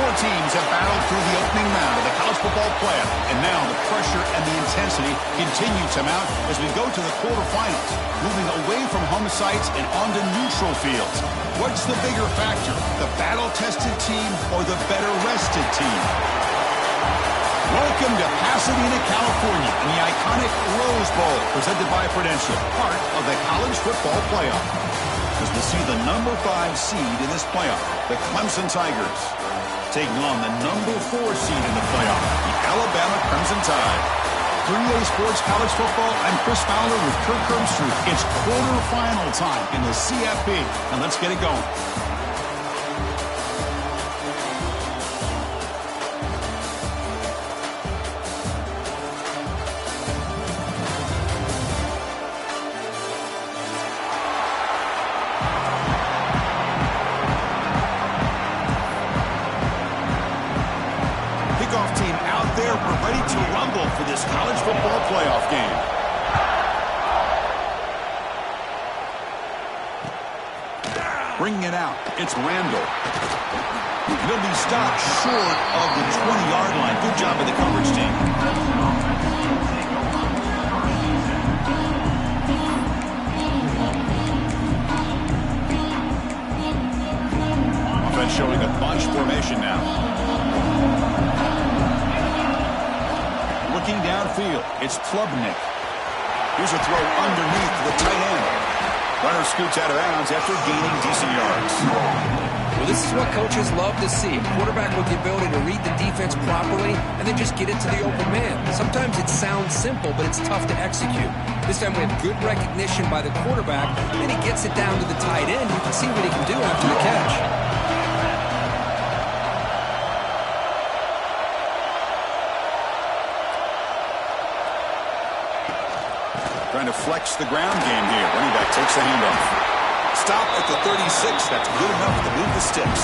Four teams have battled through the opening round of the college football playoff, and now the pressure and the intensity continue to mount as we go to the quarterfinals, moving away from home sites and onto neutral fields. What's the bigger factor, the battle-tested team or the better-rested team? Welcome to Pasadena, California, in the iconic Rose Bowl, presented by Prudential, part of the college football playoff. As we see the number 5 seed in this playoff, the Clemson Tigers, taking on the number 4 seed in the playoff, the Alabama Crimson Tide. 3A Sports College Football, I'm Chris Fowler with Kirk Herbstreit. It's quarterfinal time in the CFP, and let's get it going. College football playoff game. Bringing it out, it's Randall. He'll be stopped short of the 20-yard line. Good job by the coverage team. Offense showing a bunch formation now. Looking downfield, it's Klubnik. Here's a throw underneath the tight end. Runner scoots out of bounds after gaining decent yards. Well, this is what coaches love to see. A quarterback with the ability to read the defense properly and then just get it to the open man. Sometimes it sounds simple, but it's tough to execute. This time we have good recognition by the quarterback, and he gets it down to the tight end. You can see what he can do after the catch. Trying to flex the ground game here. Running back takes the handoff. Stop at the 36. That's good enough to move the sticks.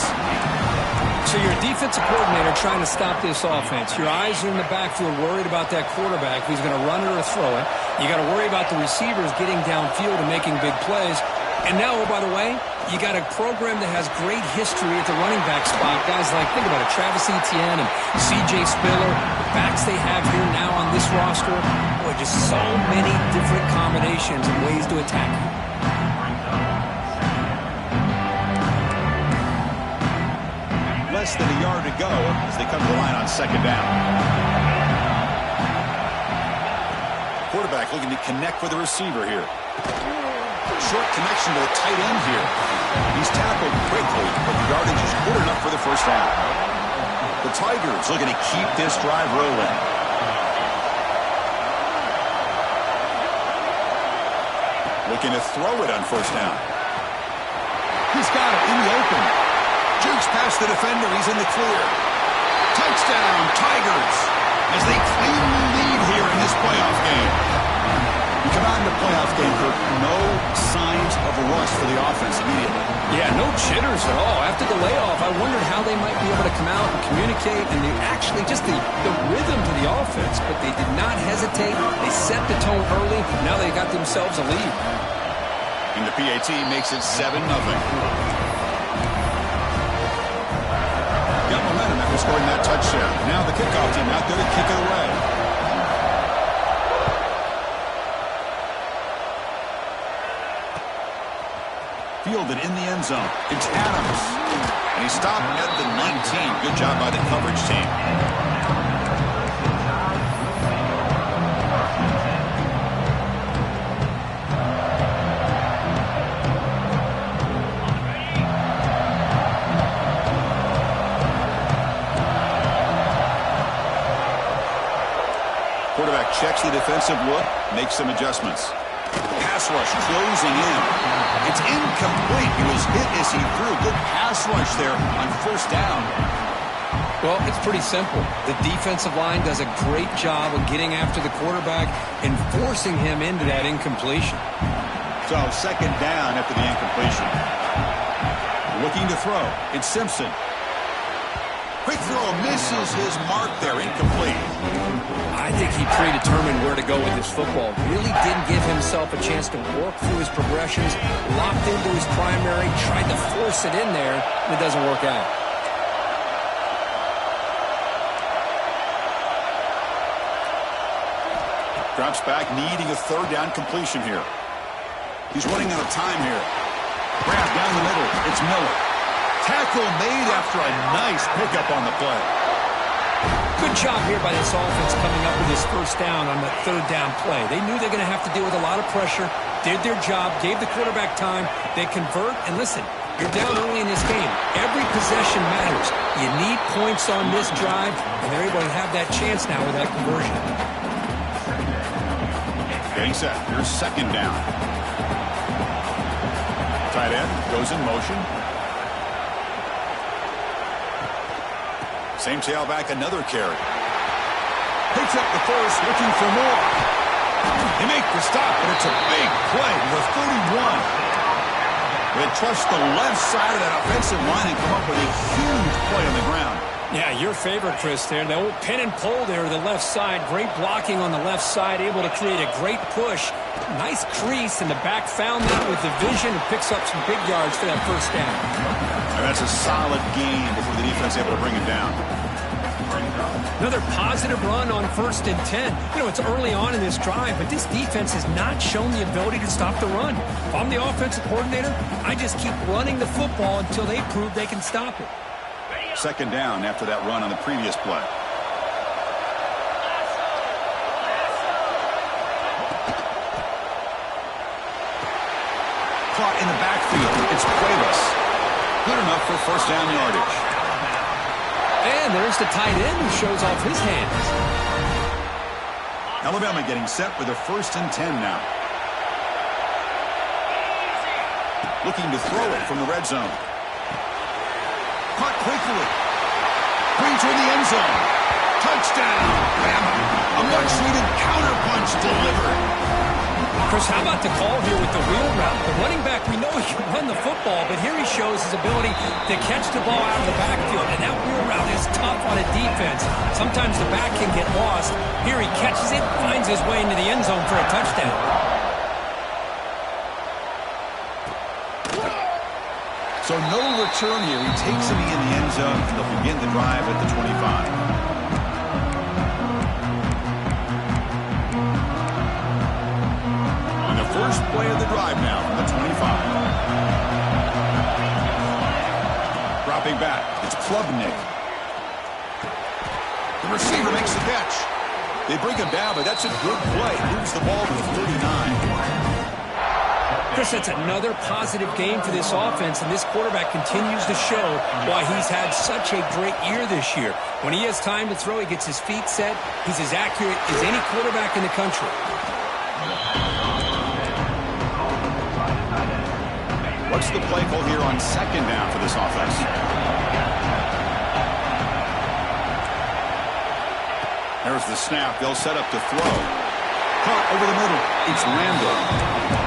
So you're a defensive coordinator trying to stop this offense. Your eyes are in the backfield worried about that quarterback who's going to run it or throw it. You got to worry about the receivers getting downfield and making big plays. And now, oh, by the way, you got a program that has great history at the running back spot. Guys like, think about it, Travis Etienne and C.J. Spiller, the backs they have here now on this roster. Boy, just so many different combinations and ways to attack. Less than a yard to go as they come to the line on second down. Quarterback looking to connect with the receiver here. Short connection to the tight end here. He's tackled quickly, but the yardage is good enough for the first down. The Tigers looking to keep this drive rolling. Looking to throw it on first down. He's got it in the open. Jukes past the defender. He's in the clear. Touchdown, Tigers, as they claim the lead here in this playoff game. We come out in the playoff game, Kirk, no signs of a rust for the offense immediately. Yeah, no jitters at all. After the layoff, I wondered how they might be able to come out and communicate and actually just the rhythm to the offense, but they did not hesitate. They set the tone early. Now they got themselves a lead. And the PAT makes it 7-0. Got momentum after scoring that touchdown. Now the kickoff team out there to kick it away. Fielded in the end zone. It's Adams. And he stopped at the 19. Good job by the coverage team. Quarterback checks the defensive look, makes some adjustments. Pass rush closing in. It's incomplete. He was hit as he threw. Good pass rush there on first down. Well, it's pretty simple. The defensive line does a great job of getting after the quarterback and forcing him into that incompletion. So second down after the incompletion. Looking to throw. It's Simpson. Quick throw misses his mark there. Incomplete. I think he predetermined where to go with his football. Really didn't give himself a chance to work through his progressions. Locked into his primary. Tried to force it in there, and it doesn't work out. Drops back, needing a third down completion here. He's running out of time here. Grab down the middle. It's Miller. Tackle made after a nice pickup on the play. Good job here by this offense coming up with his first down on the third down play. They knew they're going to have to deal with a lot of pressure, did their job, gave the quarterback time. They convert, and listen, you're down early in this game. Every possession matters. You need points on this drive, and they're able to have that chance now with that conversion. Getting set. Here's second down. Tight end goes in motion. Same tailback, another carry. Picks up the first, looking for more. They make the stop, but it's a big play to the 31. They trust the left side of that offensive line and come up with a huge play on the ground. Yeah, your favorite, Chris, there. The old pin and pull there, the left side. Great blocking on the left side, able to create a great push. Nice crease, and the back found that with the vision and picks up some big yards for that first down. And that's a solid gain before the defense able to bring it down. Another positive run on 1st and 10. You know, it's early on in this drive, but this defense has not shown the ability to stop the run. If I'm the offensive coordinator, I just keep running the football until they prove they can stop it. Second down after that run on the previous play. Caught in the backfield. It's Cuevas. Good enough for first down yardage. And there's the tight end who shows off his hands. Alabama getting set with a 1st and 10 now. Looking to throw it from the red zone. Caught quickly. Brings her in the end zone. Touchdown, Bama. A much-needed counterpunch delivered. Chris, how about the call here with the wheel route? The running back, we know he can run the football, but here he shows his ability to catch the ball out of the backfield. And that wheel route is tough on a defense. Sometimes the back can get lost. Here he catches it, finds his way into the end zone for a touchdown. So no return here. He takes him in the end zone, and they'll begin the drive at the 25. First play of the drive now from the 25. Dropping back, it's Klubnik. The receiver makes the catch. They bring him down, but that's a good play. Moves the ball to the 39. Chris, that's another positive game for this offense, and this quarterback continues to show why he's had such a great year this year. When he has time to throw, he gets his feet set. He's as accurate as any quarterback in the country. What's the play call here on second down for this offense? There's the snap. They'll set up to throw. Caught over the middle. It's Randall.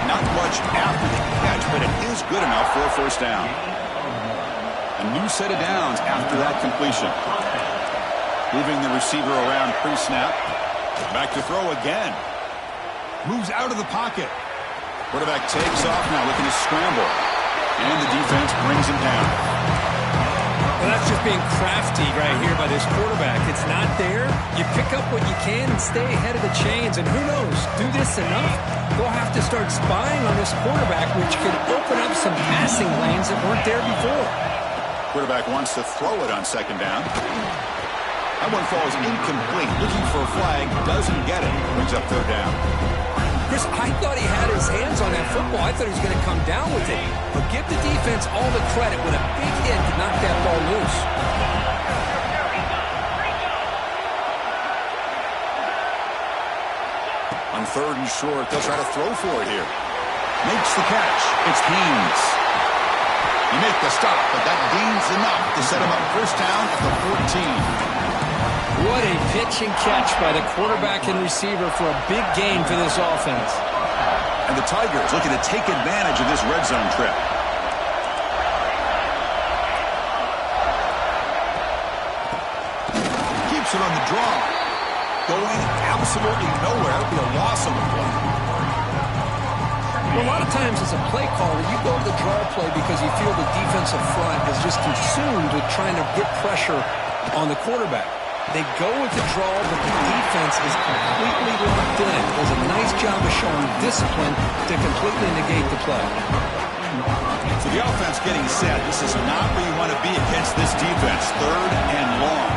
Not much after the catch, but it is good enough for a first down. A new set of downs after that completion. Moving the receiver around pre-snap. Back to throw again. Moves out of the pocket. Quarterback takes off now, looking to scramble. And the defense brings him down. Well, that's just being crafty right here by this quarterback. It's not there. You pick up what you can and stay ahead of the chains. And who knows, do this enough, they'll have to start spying on this quarterback, which could open up some passing lanes that weren't there before. Quarterback wants to throw it on second down. That one falls incomplete. Looking for a flag, doesn't get it. Brings up third down. Chris, I thought he had his hands on that football. I thought he was going to come down with it. But give the defense all the credit with a big hit to knock that ball loose. On 3rd and short, they'll try to throw for it here. Makes the catch. It's Haynes. You make the stop, but that gains enough to set him up first down at the 14. What a pitch and catch by the quarterback and receiver for a big gain for this offense. And the Tigers looking to take advantage of this red zone trip. Keeps it on the draw. Going absolutely nowhere. It'll be a loss on the play. Well, a lot of times as a play caller, you go to the draw play because you feel the defensive front is just consumed with trying to get pressure on the quarterback. They go with the draw, but the defense offense is completely locked in. Does a nice job of showing discipline to completely negate the play. So the offense getting set. This is not where you want to be against this defense. 3rd and long.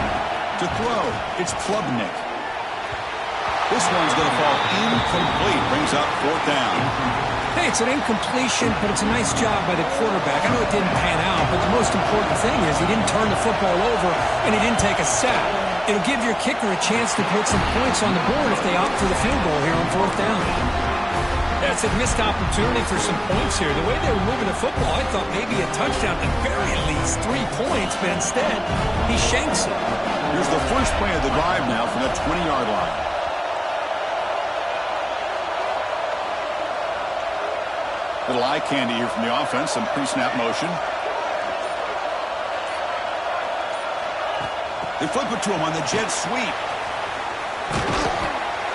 To throw, it's Klubnik. This one's going to fall incomplete. Brings up 4th down. Hey, it's an incompletion, but it's a nice job by the quarterback. I know it didn't pan out, but the most important thing is he didn't turn the football over and he didn't take a sack. It'll give your kicker a chance to put some points on the board if they opt for the field goal here on 4th down. That's a missed opportunity for some points here. The way they were moving the football, I thought maybe a touchdown, at the very least 3 points, but instead he shanks it. Here's the first play of the drive now from the 20-yard line. Little eye candy here from the offense, some pre-snap motion. They flip it to him on the jet sweep.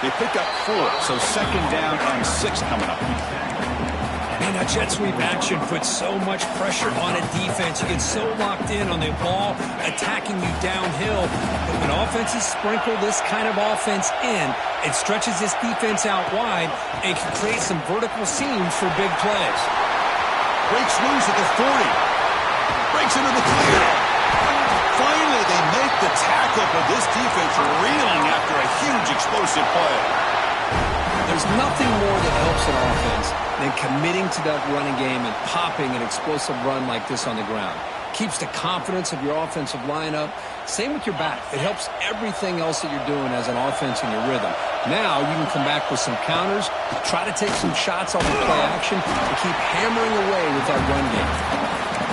They pick up 4, so 2nd down and 6 coming up. Man, that jet sweep action puts so much pressure on a defense. You get so locked in on the ball attacking you downhill. But when offenses sprinkle this kind of offense in, it stretches this defense out wide and can create some vertical seams for big plays. Breaks loose at the 40. Breaks into the clear. Finally, they make the tackle, but this defense reeling after a huge explosive play. There's nothing more that helps an offense than committing to that running game and popping an explosive run like this on the ground. Keeps the confidence of your offensive lineup. Same with your back. It helps everything else that you're doing as an offense in your rhythm. Now you can come back with some counters, try to take some shots off of play action, and keep hammering away with that run game.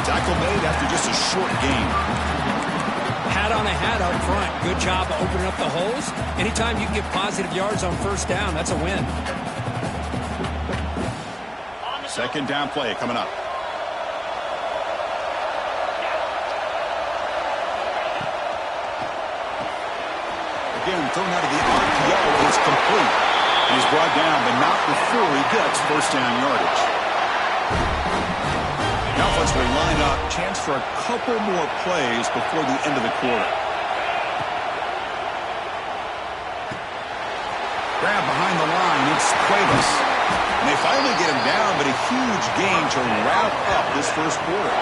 Tackle made after just a short gain. Hat on a hat up front. Good job of opening up the holes. Anytime you can get positive yards on 1st down, that's a win. 2nd down play coming up. Again, thrown out of the RPO. It's complete. He's brought down, but not before he gets 1st down yardage. Now let's line up. Chance for a couple more plays before the end of the quarter. Grab behind the line. It's Cuevas. And they finally get him down, but a huge gain to wrap up this 1st quarter.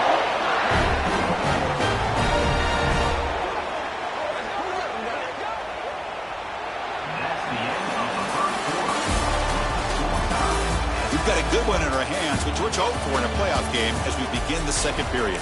We've got a good one in our hands, which we're hoping for in a playoff game as we begin the 2nd period.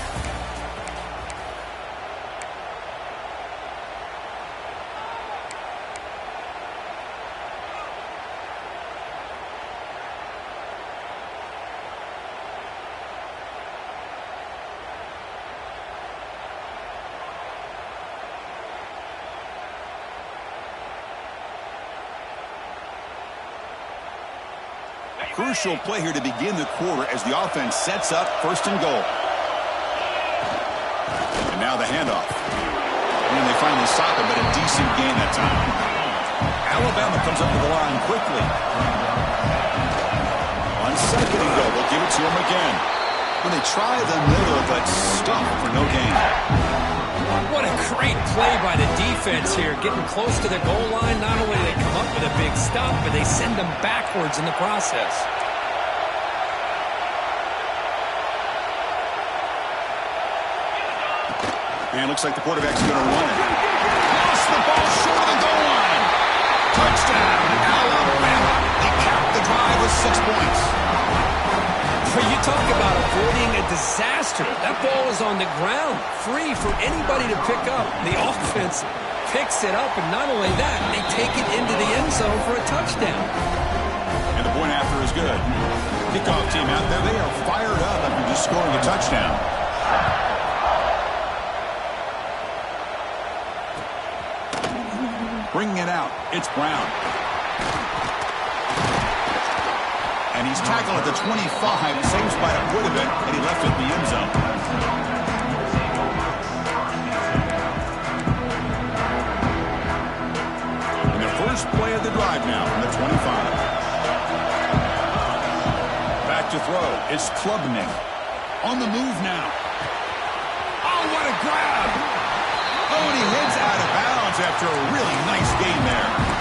Crucial play here to begin the quarter as the offense sets up 1st and goal. And now the handoff. And they finally stop it, but a decent gain that time. Alabama comes up to the line quickly. On 2nd and goal, they'll give it to him again. When they try the middle, but stop for no gain. What a great play by the defense here. Getting close to the goal line, not only do they come up with a big stop, but they send them backwards in the process. And looks like the quarterback's going to run it. Lost the ball short of the goal line. Touchdown, Alabama. They capped the drive with 6 points. You talk about avoiding a disaster. That ball is on the ground, free for anybody to pick up. The offense picks it up, and not only that, they take it into the end zone for a touchdown. And the point after is good. Kickoff team out there, they are fired up after just scoring a touchdown. Bringing it out, it's Brown. And he's tackled at the 25, same spot it would have been, and he left it in the end zone. And the first play of the drive now from the 25. Back to throw, it's Klubnik. On the move now. Oh, what a grab! Oh, and he heads out of bounds after a really nice gain there.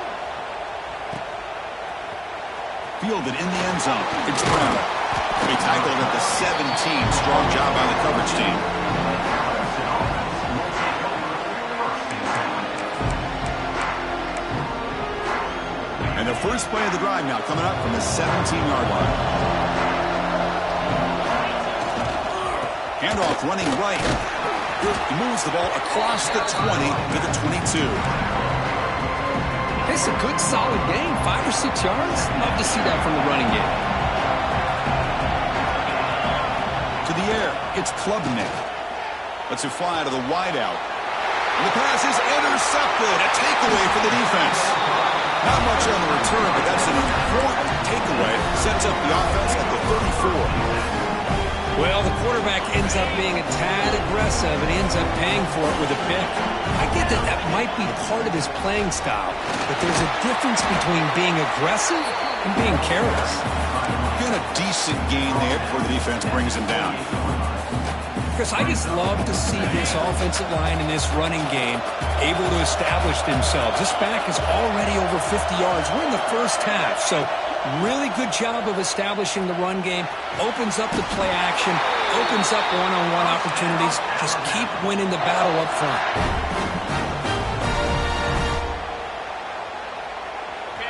Fielded in the end zone. It's Brown. He tackled at the 17. Strong job by the coverage team. And the first play of the drive now coming up from the 17-yard line. Handoff running right. He moves the ball across the 20 to the 22. It's a good, solid game. 5 or 6 yards. Love to see that from the running game. To the air, it's Klubnik. Lets it fly to the wideout. And the pass is intercepted. A takeaway for the defense. Not much on the return, but that's an important takeaway. Sets up the offense at the 34. Well, the quarterback ends up being a tad aggressive and ends up paying for it with a pick. I get that that might be part of his playing style, but there's a difference between being aggressive and being careless. Get a decent gain there before the defense brings him down. Chris, I just love to see this offensive line in this running game able to establish themselves. This back is already over 50 yards. We're in the first half, so really good job of establishing the run game. Opens up the play action, opens up one-on-one opportunities. Just keep winning the battle up front.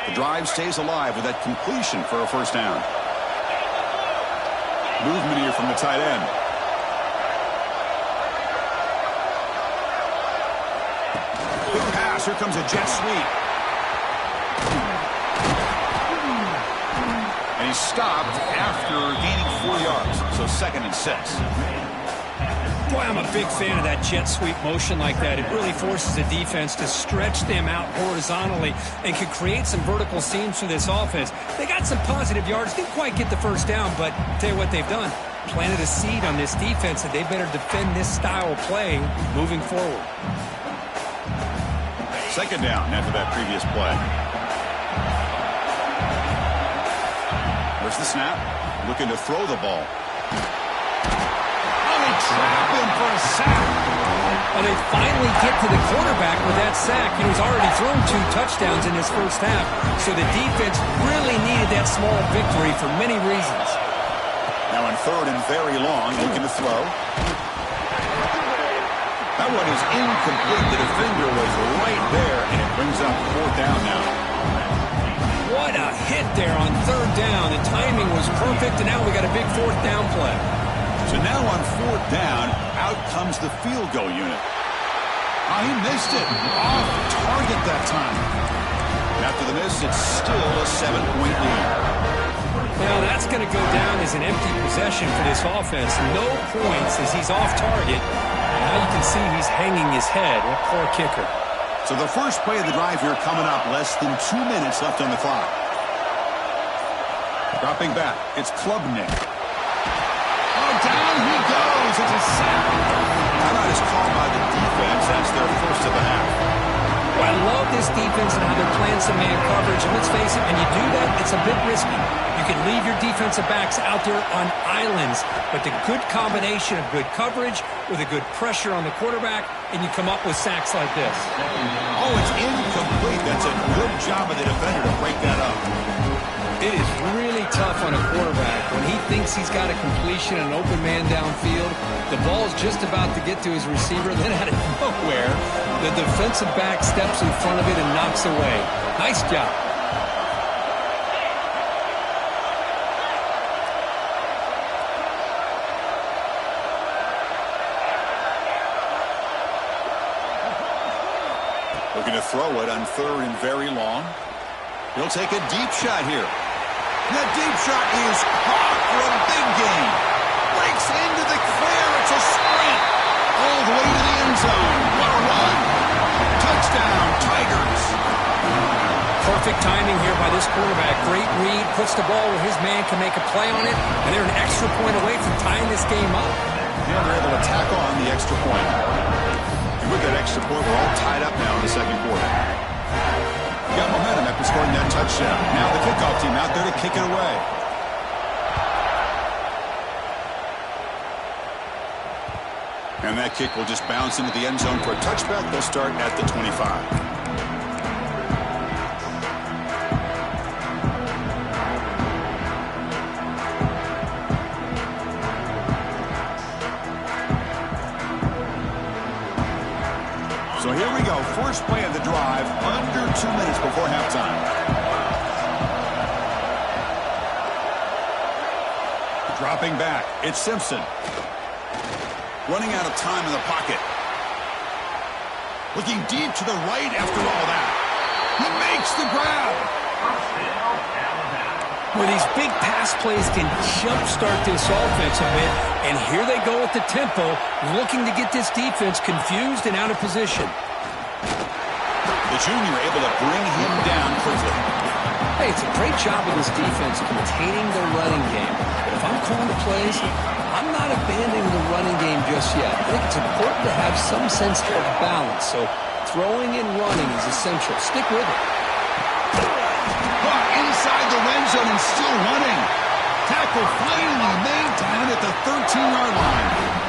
The drive stays alive with that completion for a first down. Movement here from the tight end. Big pass. Here comes a jet sweep. And he's stopped after gaining 4 yards. So 2nd and 6. Boy, I'm a big fan of that jet sweep motion like that. It really forces the defense to stretch them out horizontally and can create some vertical seams for this offense. They got some positive yards. Didn't quite get the first down, but tell you what they've done. Planted a seed on this defense that they better defend this style of play moving forward. 2nd down after that previous play. There's the snap. Looking to throw the ball. Oh, they trap him for a sack. Well, they finally get to the quarterback with that sack. He's already thrown 2 touchdowns in his first half, so the defense really needed that small victory for many reasons. Now on 3rd and very long, looking to throw. That one is incomplete. The defender was right there, and it brings up 4th down now. What a hit there on 3rd down. The timing was perfect, and now we got a big 4th down play. So now on 4th down, out comes the field goal unit. Oh, he missed it. Off target that time. And after the miss, it's still a 7-point lead. Now that's going to go down as an empty possession for this offense. No points as he's off target. Now you can see he's hanging his head. That poor kicker. So the first play of the drive here coming up. Less than 2 minutes left on the clock. Dropping back. It's Klubnik. Oh, down he goes. It's a sack. Timeout is called by the defense. That's their first of the half. Well, I love this defense and how they're playing some man coverage. And let's face it, when you do that, it's a bit risky. You can leave your defensive backs out there on islands, but the good combination of good coverage with a good pressure on the quarterback, and you come up with sacks like this. Oh, it's incomplete. That's a good job of the defender to break that up. It is really tough on a quarterback when he thinks he's got a completion, an open man downfield. The ball's just about to get to his receiver, then out of nowhere, the defensive back steps in front of it and knocks away. Nice job. Looking to throw it on 3rd and very long. He'll take a deep shot here. That deep shot is caught for a big gain. Breaks into the clear. It's a sprint. All the way to the end zone. What a run. Touchdown, Tigers. Perfect timing here by this quarterback. Great read. Puts the ball where his man can make a play on it. And they're an extra point away from tying this game up. Yeah, they're able to tack on the extra point. And with that extra point, we're all tied up now in the 2nd quarter. Got momentum after scoring that touchdown. Now the kickoff team out there to kick it away. And that kick will just bounce into the end zone for a touchback. They'll start at the 25. first play of the drive, under 2 minutes before halftime. Dropping back, it's Simpson. Running out of time in the pocket. Looking deep to the right after all that. He makes the grab. Where these big pass plays can jumpstart this offense a bit, and here they go with the tempo, looking to get this defense confused and out of position. The junior able to bring him down quickly. Hey, it's a great job of this defense containing the running game. But if I'm calling the plays, I'm not abandoning the running game just yet. I think it's important to have some sense of balance, so throwing and running is essential. Stick with it. Inside the red zone and still running. Tackle finally made down at the 13-yard line.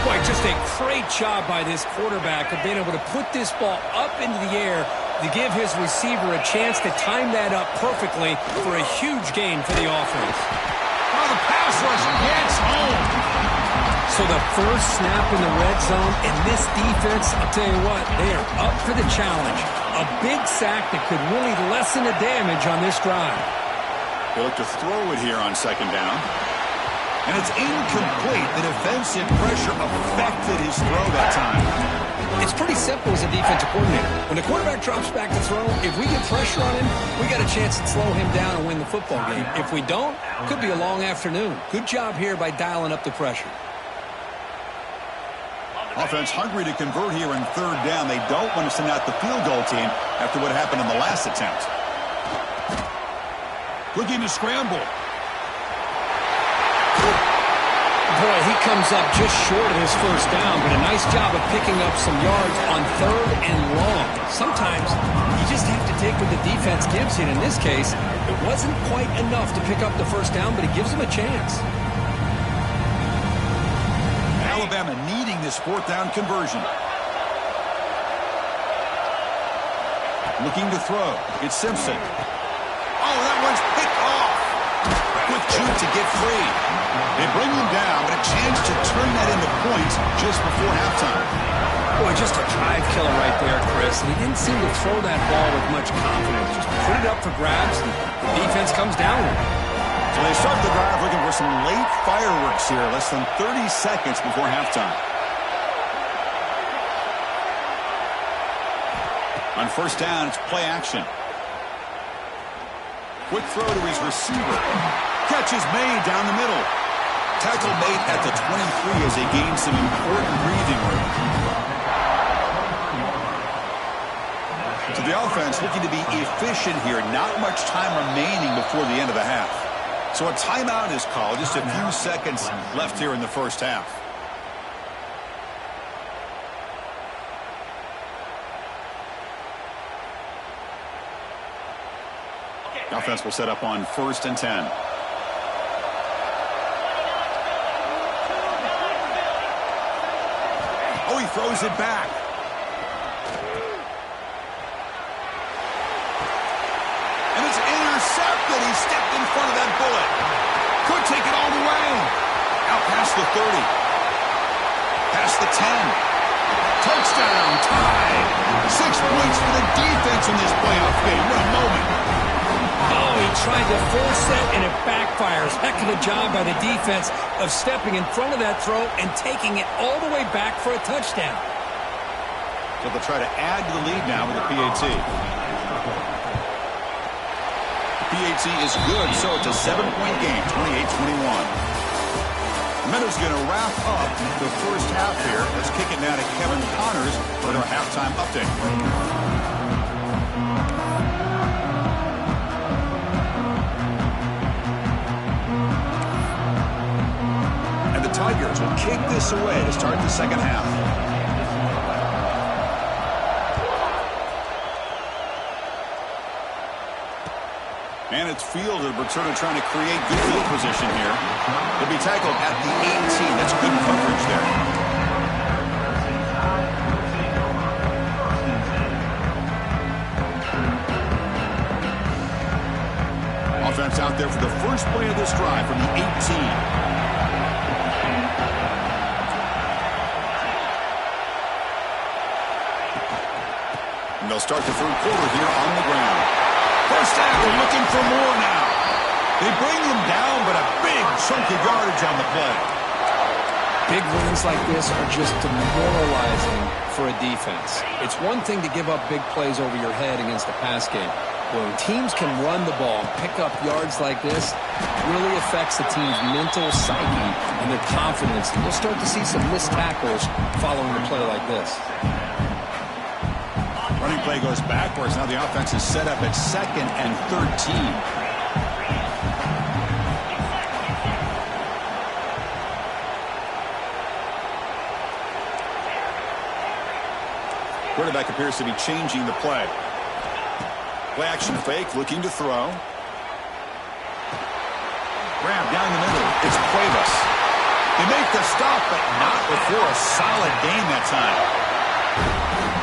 Boy, just a great job by this quarterback of being able to put this ball up into the air to give his receiver a chance to time that up perfectly for a huge gain for the offense. Oh, the pass rush gets home. So the first snap in the red zone, and this defense, I'll tell you what, they are up for the challenge. A big sack that could really lessen the damage on this drive. They look to throw it here on second down. And it's incomplete. The defensive pressure affected his throw that time. It's pretty simple as a defensive coordinator. When the quarterback drops back to throw, if we get pressure on him, we got a chance to slow him down and win the football game. If we don't, it could be a long afternoon. Good job here by dialing up the pressure. Offense hungry to convert here in third down. They don't want to send out the field goal team after what happened in the last attempt. Looking to scramble. Boy, he comes up just short of his first down, but a nice job of picking up some yards on third and long. Sometimes you just have to take what the defense gives you. In this case, it wasn't quite enough to pick up the first down, but it gives him a chance. Alabama needing this fourth down conversion. Looking to throw. It's Simpson. Oh, that one's picked off. Quick shoot to get free. They bring him down, but a chance to turn that into points just before halftime. Boy, just a drive killer right there, Chris. And he didn't seem to throw that ball with much confidence. Just put it up for grabs, and the defense comes down with it. So they start the drive looking for some late fireworks here, less than 30 seconds before halftime. On first down, it's play action. Quick throw to his receiver. Catch is made down the middle. Tackle made at the 23 as they gain some important breathing room. So the offense looking to be efficient here. Not much time remaining before the end of the half. So a timeout is called. Just a few seconds left here in the first half. The offense will set up on 1st and 10. Oh, he throws it back. And it's intercepted. He stepped in front of that bullet. Could take it all the way. Out past the 30. Past the 10. Touchdown. Tied. 6 points for the defense in this playoff game. What a moment. Oh, he tried to force that, and it backfires. Heck of a job by the defense of stepping in front of that throw and taking it all the way back for a touchdown. So they'll try to add to the lead now with the PAT. PAT is good, so it's a 7-point game, 28-21. Meadows going to wrap up the first half here. Let's kick it now to Kevin Connors for our halftime update. And the Tigers will kick this away to start the second half. And it's fielded. Berturno trying to create good field position here. He'll be tackled at the 18. That's good coverage there. Offense out there for the first play of this drive from the 18. they'll start the third quarter here on the ground. First down, they're looking for more now. They bring him down, but a big chunk of yardage on the play. Big wins like this are just demoralizing for a defense. It's one thing to give up big plays over your head against a pass game. When teams can run the ball and pick up yards like this, it really affects the team's mental psyche and their confidence. And you'll start to see some missed tackles following a play like this. Running play goes backwards. Now the offense is set up at 2nd and 13. Quarterback appears to be changing the play. Play action fake, looking to throw. Grab down the middle. It's Cuevas. They make the stop, but not before a solid gain that time.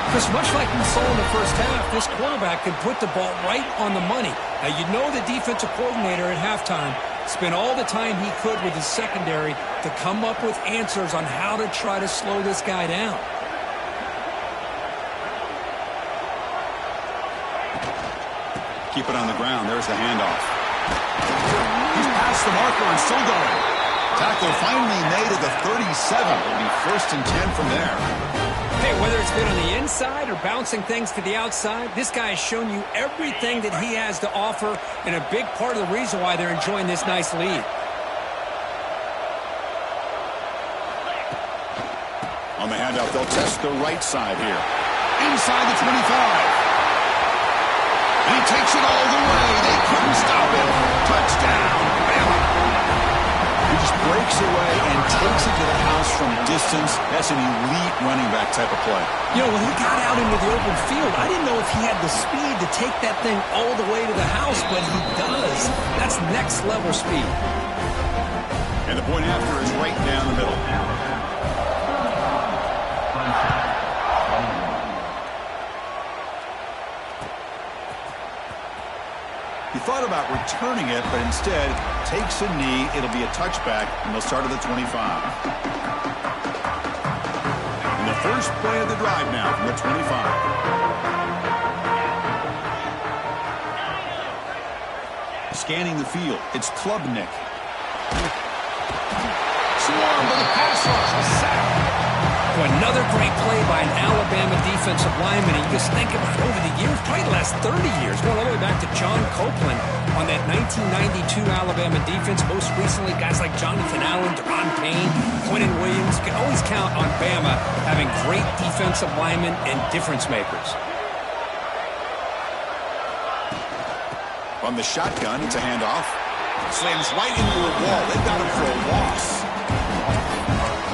Because much like we saw in the first half, this quarterback can put the ball right on the money. Now, you know the defensive coordinator at halftime spent all the time he could with his secondary to come up with answers on how to try to slow this guy down. Keep it on the ground. There's the handoff. He's past the marker and still going. Tackle finally made at the 37. It'll be 1st and 10 from there. Hey, whether it's been on the inside or bouncing things to the outside, this guy has shown you everything that he has to offer, and a big part of the reason why they're enjoying this nice lead. On the handoff, they'll test the right side here. Inside the 25. And he takes it all the way. They couldn't stop him. Touchdown, Bama. He just breaks away and takes it to the house from distance. That's an elite running back type of play. You know, when he got out into the open field, I didn't know if he had the speed to take that thing all the way to the house, but he does. That's next level speed. And the point after is right down the middle. He thought about returning it, but instead takes a knee. It'll be a touchback, and they'll start at the 25. And the first play of the drive now from the 25. Scanning the field, it's Klubnik. Swarm with a pass rush, a sack. Another great play by an Alabama defensive lineman. And you just think about it over the years, probably the last 30 years, going all the way back to John Copeland on that 1992 Alabama defense. Most recently, guys like Jonathan Allen, Deron Payne, Quentin Williams. You can always count on Bama having great defensive linemen and difference makers. From the shotgun, it's a handoff. Slams right into a wall. They've got him for a loss.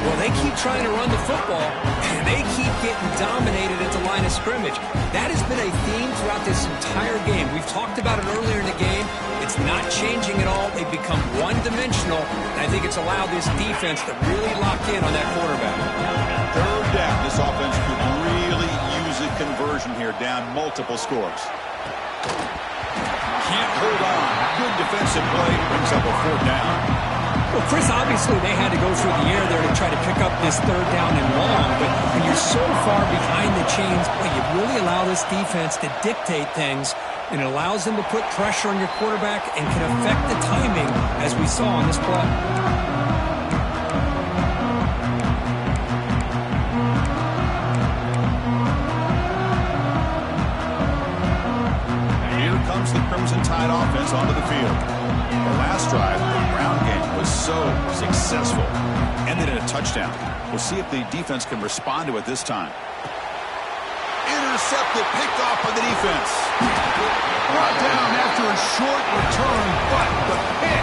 Well, they keep trying to run the football, and they keep getting dominated at the line of scrimmage. That has been a theme throughout this entire game. We've talked about it earlier in the game. It's not changing at all. They've become one-dimensional, and I think it's allowed this defense to really lock in on that quarterback. Third down. This offense could really use a conversion here, down multiple scores. Can't hold on. Good defensive play. Brings up a 4th down. Well, Chris, obviously they had to go through the air there to try to pick up this 3rd down and long, but when you're so far behind the chains, boy, you really allow this defense to dictate things, and it allows them to put pressure on your quarterback and can affect the timing, as we saw on this play. And here comes the Crimson Tide offense onto the field. The last drive, the ground game was so successful. Ended in a touchdown. We'll see if the defense can respond to it this time. Intercepted, picked off by the defense. Brought down after a short return, but the pick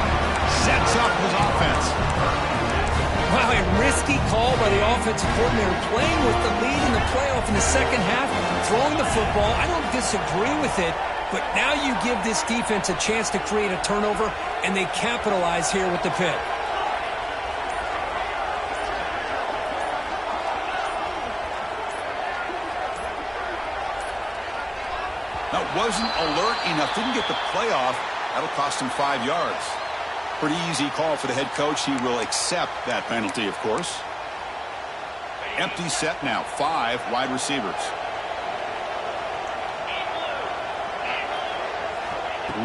sets up his offense. Wow, a risky call by the offensive coordinator, playing with the lead in the playoff in the second half, throwing the football. I don't disagree with it. But now you give this defense a chance to create a turnover, and they capitalize here with the pick. That wasn't alert enough. Didn't get the playoff. That'll cost him 5 yards. Pretty easy call for the head coach. He will accept that penalty, of course. Empty set now. 5 wide receivers.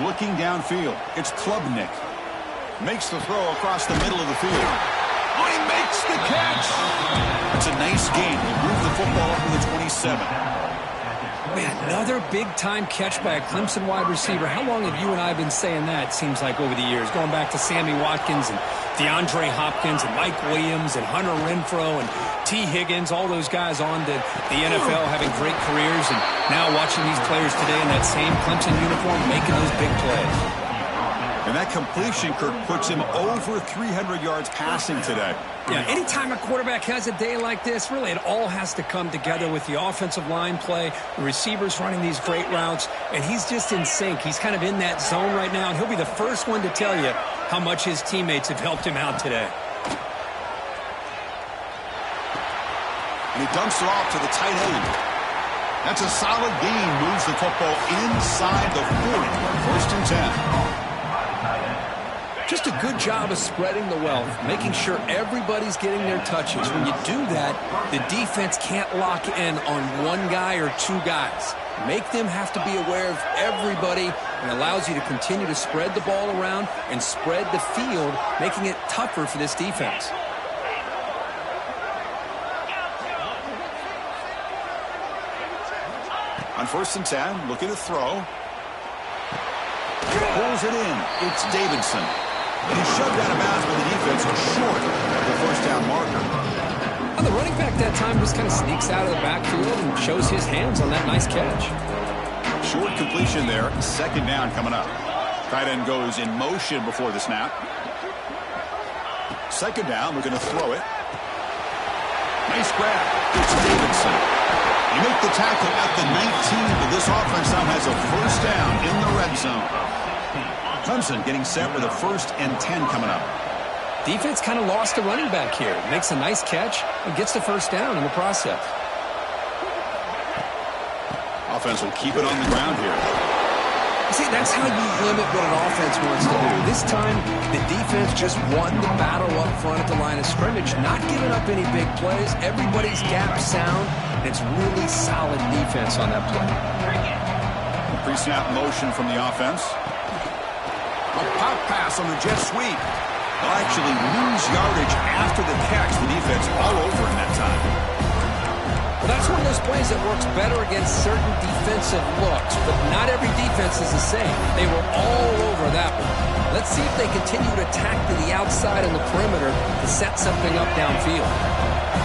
Looking downfield, it's Klubnik. Makes the throw across the middle of the field. Oh, he makes the catch! It's a nice game. He moved the football up to the 27. Man, another big-time catch by a Clemson wide receiver. How long have you and I been saying that, it seems like, over the years? Going back to Sammy Watkins and DeAndre Hopkins and Mike Williams and Hunter Renfrow and T. Higgins, all those guys on to the NFL having great careers, and now watching these players today in that same Clemson uniform making those big plays. And that completion, Kirk, puts him over 300 yards passing today. Yeah, anytime a quarterback has a day like this, really it all has to come together with the offensive line play, the receivers running these great routes, and he's just in sync. He's kind of in that zone right now, and he'll be the first one to tell you how much his teammates have helped him out today. And he dumps it off to the tight end. That's a solid gain, moves the football inside the 40, first and 10. Just a good job of spreading the wealth, making sure everybody's getting their touches. When you do that, the defense can't lock in on one guy or two guys. Make them have to be aware of everybody, and allows you to continue to spread the ball around and spread the field, making it tougher for this defense. On first and 10, looking to throw. Pulls it in. It's Davidson. And he's shoved out of bounds by the defense short of the first down marker. Well, the running back that time just kind of sneaks out of the backfield and shows his hands on that nice catch. Short completion there. Second down coming up. Tight end goes in motion before the snap. Second down, we're going to throw it. Nice grab. It's Davidson. You make the tackle at the 19, but this offense now has a first down in the red zone. Clemson getting set with a first and 10 coming up. Defense kind of lost a running back here. Makes a nice catch and gets the first down in the process. Offense will keep it on the ground here. See, that's how you limit what an offense wants to do. This time, the defense just won the battle up front at the line of scrimmage, not giving up any big plays. Everybody's gap sound, and it's really solid defense on that play. Pre-snap motion from the offense. A pop pass on the jet sweep. They'll actually lose yardage after the catch. The defense all over in that time. Well, that's one of those plays that works better against certain defensive looks, but not every defense is the same. They were all over that one. Let's see if they continue to attack to the outside and the perimeter to set something up downfield.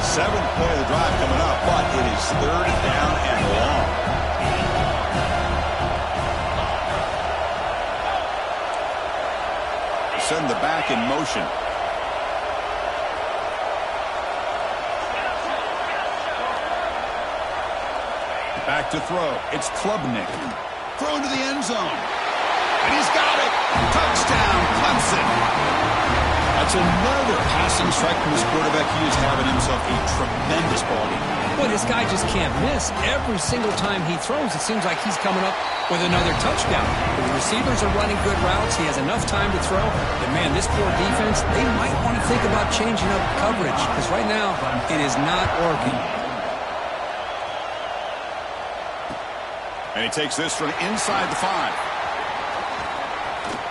Seventh play of the drive coming up, but it is third down and long. Send the back in motion. Back to throw. It's Klubnik. Thrown to the end zone. And he's got it. Touchdown, Clemson. That's another passing strike from this quarterback. He is having himself a tremendous ball game. Boy, this guy just can't miss. Every single time he throws, it seems like he's coming up with another touchdown. The receivers are running good routes. He has enough time to throw. And, man, this poor defense, they might want to think about changing up coverage because right now it is not working. And he takes this from inside the 5.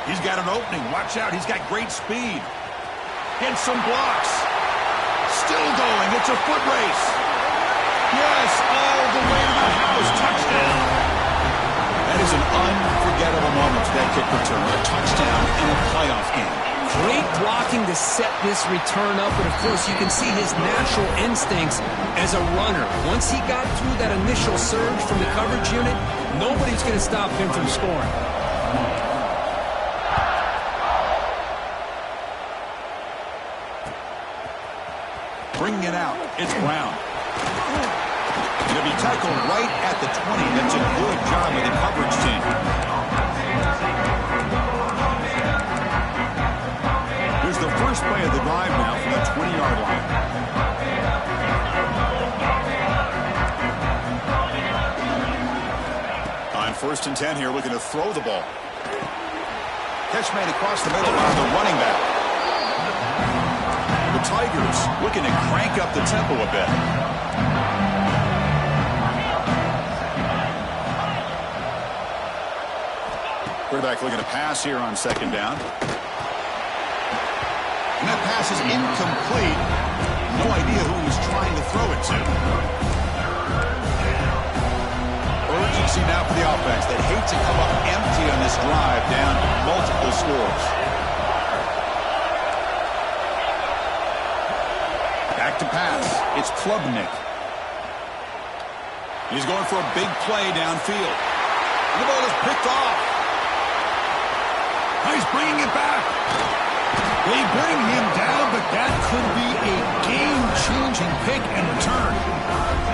He's got an opening. Watch out. He's got great speed. Hits some blocks. Still going. It's a foot race. Yes, all the way to the house. Touchdown. That is an unforgettable moment for that kick return. A touchdown in a playoff game. Great blocking to set this return up, but of course you can see his natural instincts as a runner. Once he got through that initial surge from the coverage unit, nobody's going to stop him from scoring. Bringing it out, it's Brown. He'll be tackled right at the 20. That's a good job of the coverage team. Here's the first play of the drive now from the 20-yard line. On first and 10 here, looking to throw the ball. Catch made across the middle by the running back. The Tigers looking to crank up the tempo a bit. Quarterback looking to pass here on second down. And that pass is incomplete. No idea who he's trying to throw it to. Urgency now for the offense. They'd hate to come up empty on this drive, down multiple scores. Back to pass. It's Klubnik. He's going for a big play downfield. And the ball is picked off. He's bringing it back. They bring him down, but that could be a game-changing pick and return.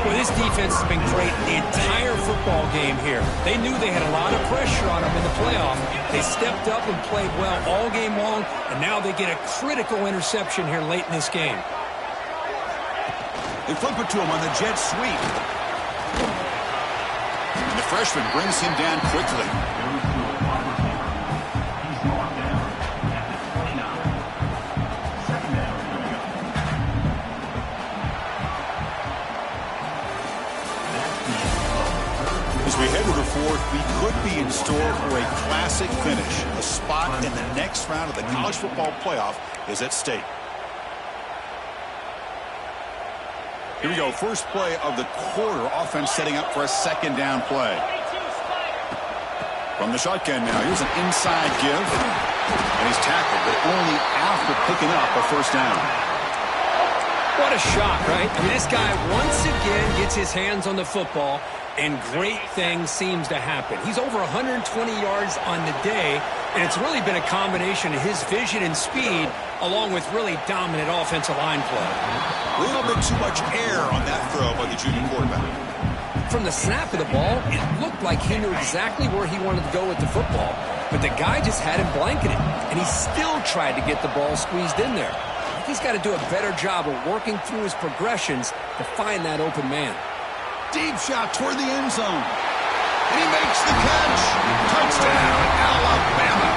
Well, this defense has been great the entire football game here. They knew they had a lot of pressure on them in the playoff. They stepped up and played well all game long, and now they get a critical interception here late in this game. They flip it to him on the jet sweep. And the freshman brings him down quickly. As we head to the fourth, we could be in store for a classic finish. A spot in the next round of the college football playoff is at stake. Here we go. First play of the quarter. Offense setting up for a second down play. From the shotgun now. Here's an inside give. And he's tackled, but only after picking up a first down. What a shock, right? I mean, this guy once again gets his hands on the football, and great things seems to happen. He's over 120 yards on the day, and it's really been a combination of his vision and speed along with really dominant offensive line play. A little bit too much air on that throw by the junior quarterback. From the snap of the ball, it looked like he knew exactly where he wanted to go with the football, but the guy just had him blanketed, and he still tried to get the ball squeezed in there. He's got to do a better job of working through his progressions to find that open man. Deep shot toward the end zone. And he makes the catch. Touchdown, Alabama.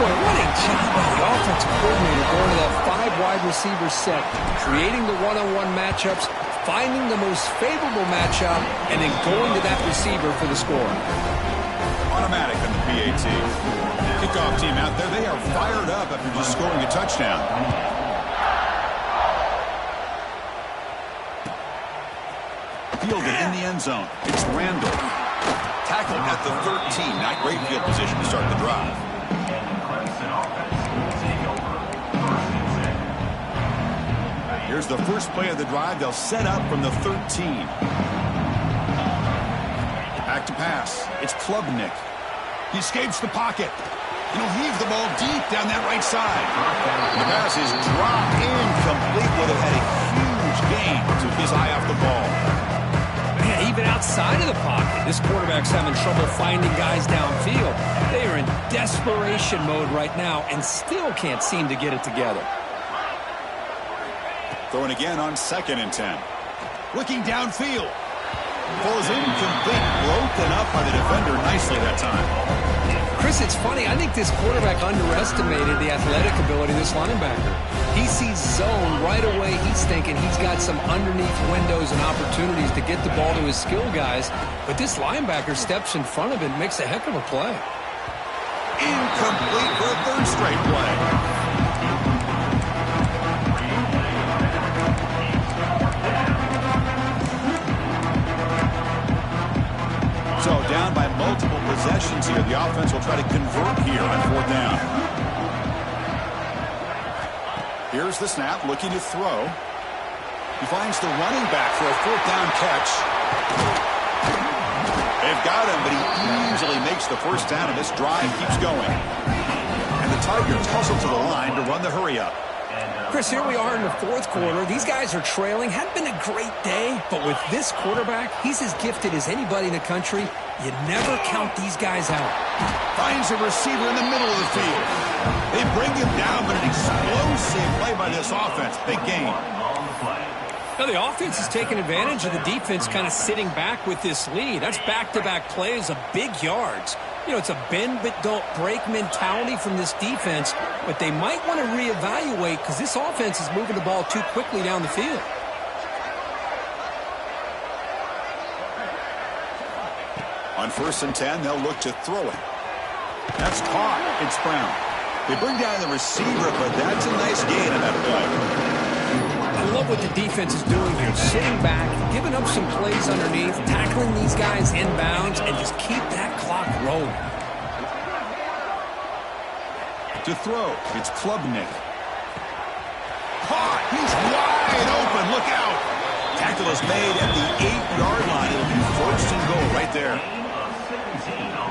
Boy, what a job by the offensive coordinator going to that 5 wide receiver set, creating the one-on-one matchups, finding the most favorable matchup, and then going to that receiver for the score. Automatic on the PAT. Kickoff team out there, they are fired up after just scoring a touchdown. Fielded in the end zone. It's Randall. Tackled at the 13. Not great field position to start the drive. Here's the first play of the drive. They'll set up from the 13. Back to pass. It's Klubnik. He escapes the pocket. And he'll heave the ball deep down that right side. The pass is dropped incomplete. Would have had a huge gain. Took his eye off the ball. Man, even outside of the pocket, this quarterback's having trouble finding guys downfield. They are in desperation mode right now and still can't seem to get it together. Throwing again on 2nd and 10. Looking downfield. Falls incomplete. Broken up by the defender nicely that time. Chris, it's funny. I think this quarterback underestimated the athletic ability of this linebacker. He sees zone right away. He's thinking he's got some underneath windows and opportunities to get the ball to his skill guys. But this linebacker steps in front of it and makes a heck of a play. Incomplete for a 3rd straight play. So down by multiple possessions here. The offense will try to convert here on 4th down. Here's the snap, looking to throw. He finds the running back for a 4th down catch. They've got him, but he easily makes the first down, and this drive keeps going. And the Tigers hustle to the line to run the hurry up. Chris, here we are in the 4th quarter. These guys are trailing. Hadn't been a great day, but with this quarterback, he's as gifted as anybody in the country. You never count these guys out. Finds a receiver in the middle of the field. They bring him down, but an explosive play by this offense. Big game. Now, the offense is taking advantage of the defense kind of sitting back with this lead. That's back-to-back plays of big yards. You know, it's a bend but don't break mentality from this defense, but they might want to reevaluate because this offense is moving the ball too quickly down the field. On 1st and 10, they'll look to throw it. That's caught. It's Brown. They bring down the receiver, but that's a nice gain in that play. I love what the defense is doing here. Sitting back, giving up some plays underneath, tackling these guys inbounds, and just keep that clock rolling. To throw, it's Klubnik. Caught! He's wide open. Look out! Tackle is made at the 8-yard line. It'll be first and goal right there.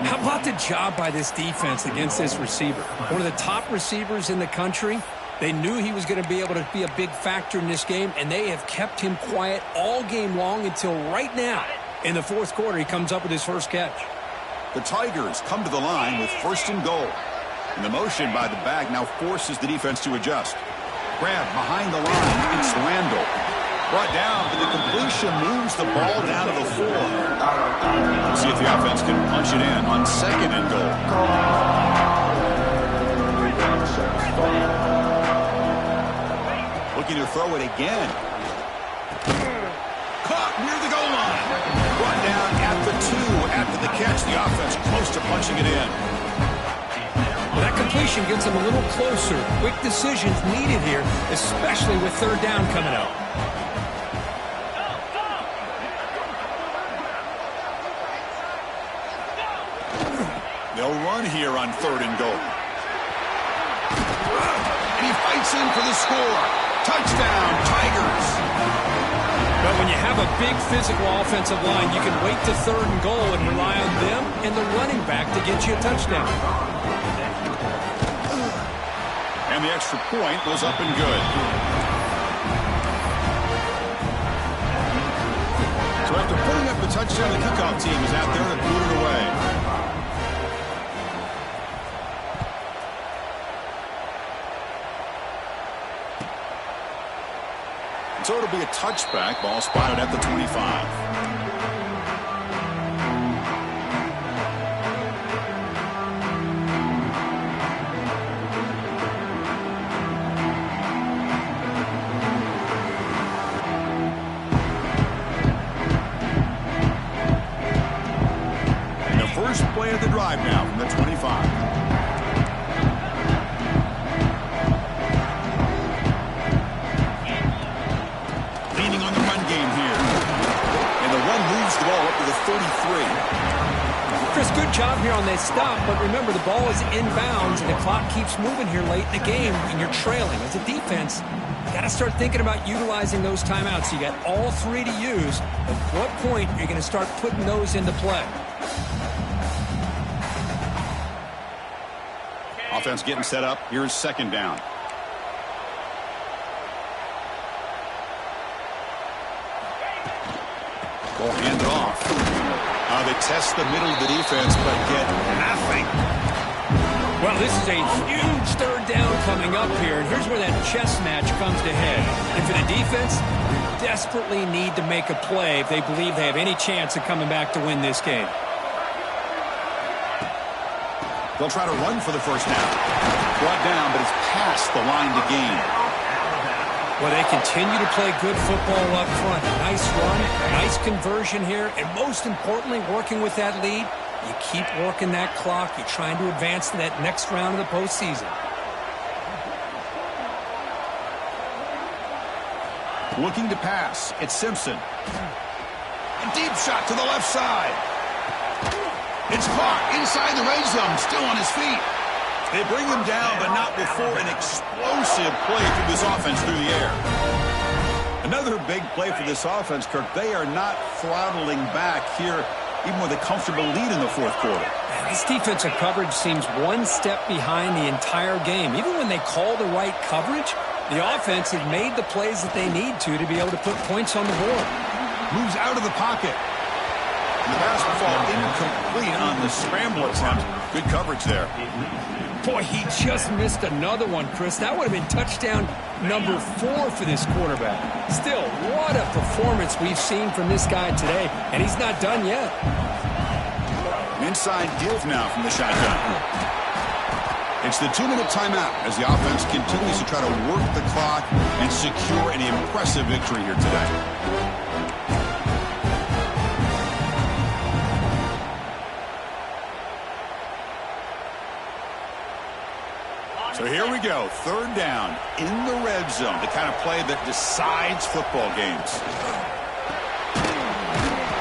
How about the job by this defense against this receiver? One of the top receivers in the country. They knew he was going to be able to be a big factor in this game, and they have kept him quiet all game long until right now. In the fourth quarter, he comes up with his first catch. The Tigers come to the line with first and goal. And the motion by the back now forces the defense to adjust. Grab behind the line. It's Randall. Brought down, but the completion moves the ball down to the 4. Let's see if the offense can punch it in on second and goal. Looking to throw it again. Caught near the goal line. Brought down at the 2 after the catch. The offense close to punching it in. Well, that completion gets them a little closer. Quick decisions needed here, especially with third down coming up. They'll run here on third and goal. And he fights in for the score. Touchdown, Tigers. But when you have a big physical offensive line, you can wait to third and goal and rely on them and the running back to get you a touchdown. And the extra point was up and good. So after putting up the touchdown, the kickoff team is out there to boot it away. So it'll be a touchback. Ball spotted at the 25. Play of the drive now from the 25. Leaning on the run game here. And the run moves the ball up to the 33. Chris, good job here on that stop, but remember the ball is inbounds and the clock keeps moving here late in the game and you're trailing. As a defense, you got to start thinking about utilizing those timeouts. You got all 3 to use. At what point are you going to start putting those into play? Offense getting set up. Here's second down. Ball hand off. They test the middle of the defense, but get nothing. Well, this is a huge third down coming up here, and here's where that chess match comes to head. And for the defense, they desperately need to make a play if they believe they have any chance of coming back to win this game. They'll try to run for the first down. Brought down, but it's past the line to gain. Well, they continue to play good football up front. A nice run, nice conversion here, and most importantly, working with that lead, you keep working that clock. You're trying to advance to that next round of the postseason. Looking to pass. It's Simpson. A deep shot to the left side. It's caught inside the red zone, still on his feet. They bring him down, but not before an explosive play through this offense through the air. Another big play for this offense, Kirk. They are not throttling back here, even with a comfortable lead in the fourth quarter. This defensive coverage seems one step behind the entire game. Even when they call the right coverage, the offense has made the plays that they need to be able to put points on the board. Moves out of the pocket. And the pass will fall incomplete on the scramble attempt. Good coverage there. Boy, he just missed another one, Chris. That would have been touchdown number 4 for this quarterback. Still, what a performance we've seen from this guy today, and he's not done yet. Inside give now from the shotgun. It's the 2-minute timeout as the offense continues to try to work the clock and secure an impressive victory here today. So here we go, third down in the red zone, the kind of play that decides football games.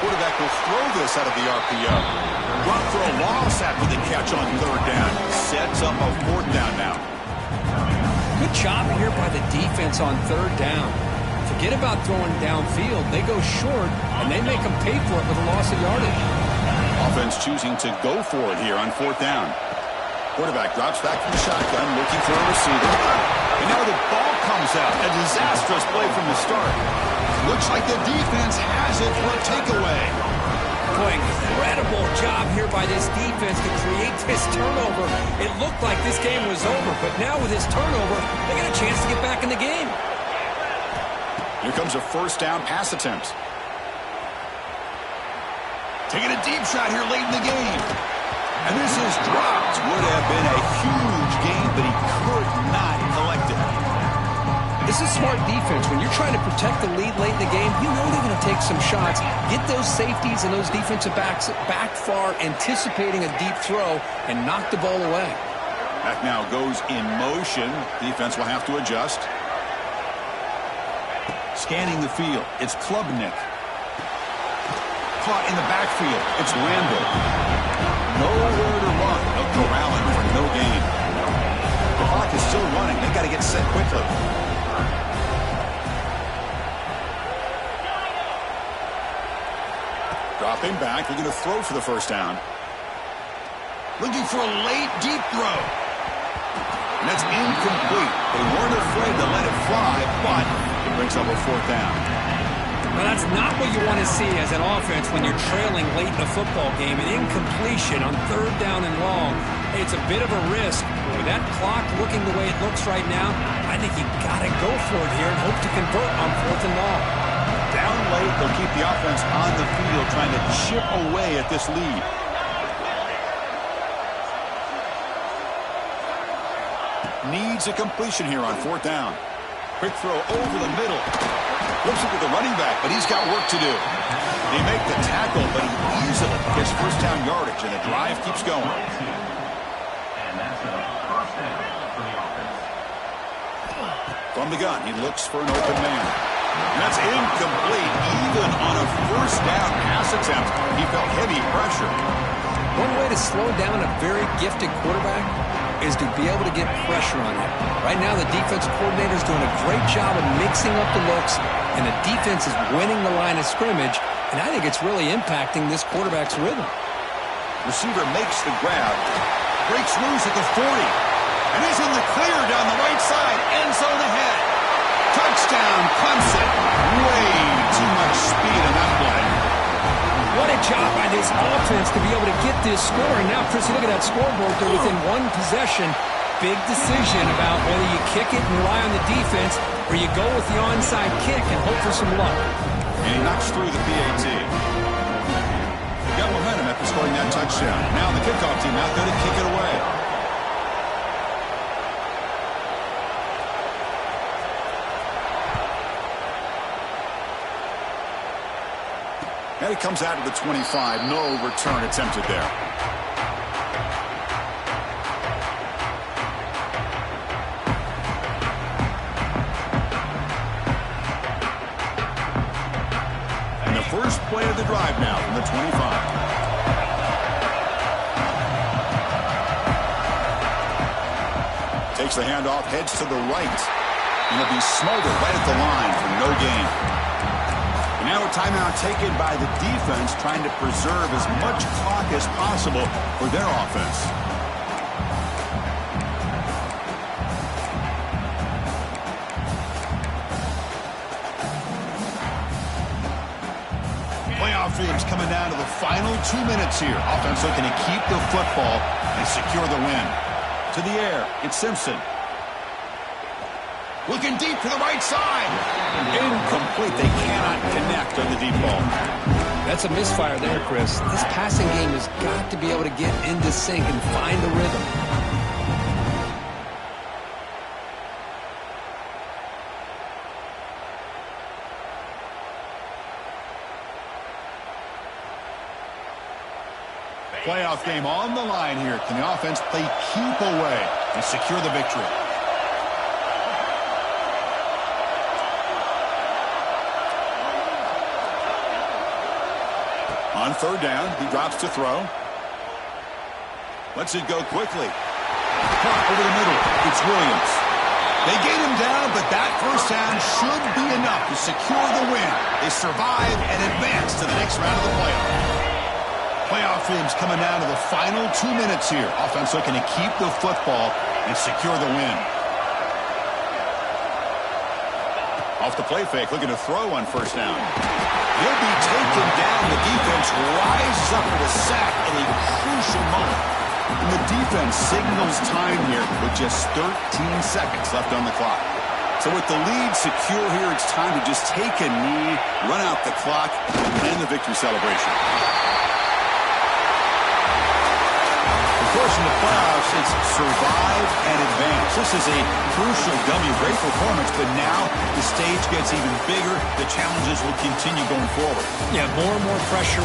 Quarterback will throw this out of the RPO. Run for a loss after the catch on third down. Sets up a fourth down now. Good job here by the defense on third down. Forget about throwing downfield. They go short, and they make them pay for it with a loss of yardage. Offense choosing to go for it here on fourth down. Quarterback drops back from the shotgun, looking for a receiver. And now the ball comes out. A disastrous play from the start. Looks like the defense has it for a takeaway. Boy, incredible job here by this defense to create this turnover. It looked like this game was over, but now with this turnover, they get a chance to get back in the game. Here comes a first down pass attempt. Taking a deep shot here late in the game. And this is dropped. Would have been a huge gain, but he could not collect it. This is smart defense. When you're trying to protect the lead late in the game, you know they're going to take some shots. Get those safeties and those defensive backs back far, anticipating a deep throw, and knock the ball away. Back now goes in motion. Defense will have to adjust. Scanning the field. It's Klubnik. Caught in the backfield. It's Randall. Nowhere to run. They'll corral him for no gain. The clock is still running. They've got to get set quickly. Dropping back. Looking to throw for the first down. Looking for a late, deep throw. And that's incomplete. They weren't afraid to let it fly, but it brings up a fourth down. Well, that's not what you want to see as an offense when you're trailing late in a football game. An incompletion on third down and long. Hey, it's a bit of a risk. But with that clock looking the way it looks right now, I think you've got to go for it here and hope to convert on fourth and long. Down late, they'll keep the offense on the field trying to chip away at this lead. Needs a completion here on fourth down. Quick throw over the middle. Looks it to the running back, but he's got work to do. They make the tackle, but he easily gets first down yardage, and the drive keeps going. And that's a first down for the offense. From the gun, he looks for an open man. And that's incomplete, even on a first down pass attempt. He felt heavy pressure. One way to slow down a very gifted quarterback is to be able to get pressure on him. Right now, the defensive coordinator is doing a great job of mixing up the looks, and the defense is winning the line of scrimmage, and I think it's really impacting this quarterback's rhythm. Receiver makes the grab, breaks loose at the 40, and he's in the clear down the right side, end zone ahead. Touchdown, Clemson. Way too much speed in that play. What a job by this offense to be able to get this score. And now, Chris, look at that scoreboard. They're within one possession. Big decision about whether you kick it and rely on the defense or you go with the onside kick and hope for some luck. And he knocks through the PAT. Got momentum after scoring that touchdown. Now the kickoff team out there to kick it away. And he comes out to the 25. No return attempted there. And the first play of the drive now from the 25. Takes the handoff, heads to the right. And he'll be smothered right at the line for no gain. Now a timeout taken by the defense, trying to preserve as much clock as possible for their offense. Playoff games coming down to the final 2 minutes here. Offense looking to keep the football and secure the win. To the air, it's Simpson. Looking deep to the right side. Incomplete. They cannot connect on the deep ball. That's a misfire there, Chris. This passing game has got to be able to get into sync and find the rhythm. Playoff game on the line here. Can the offense play keep away and secure the victory? On third down, he drops to throw. Lets it go quickly. Caught over the middle. It's Williams. They get him down, but that first down should be enough to secure the win. They survive and advance to the next round of the playoff. Playoff game's coming down to the final 2 minutes here. Offense looking to keep the football and secure the win. Off the play fake, looking to throw on first down. He'll be taken down. The defense rises up for the sack at a crucial moment. And the defense signals time here with just 13 seconds left on the clock. So with the lead secure here, it's time to just take a knee, run out the clock, and end the victory celebration. Of course, in the playoffs, it's survive and advance. This is a crucial W. Great performance, but now the stage gets even bigger. The challenges will continue going forward. Yeah, more and more pressure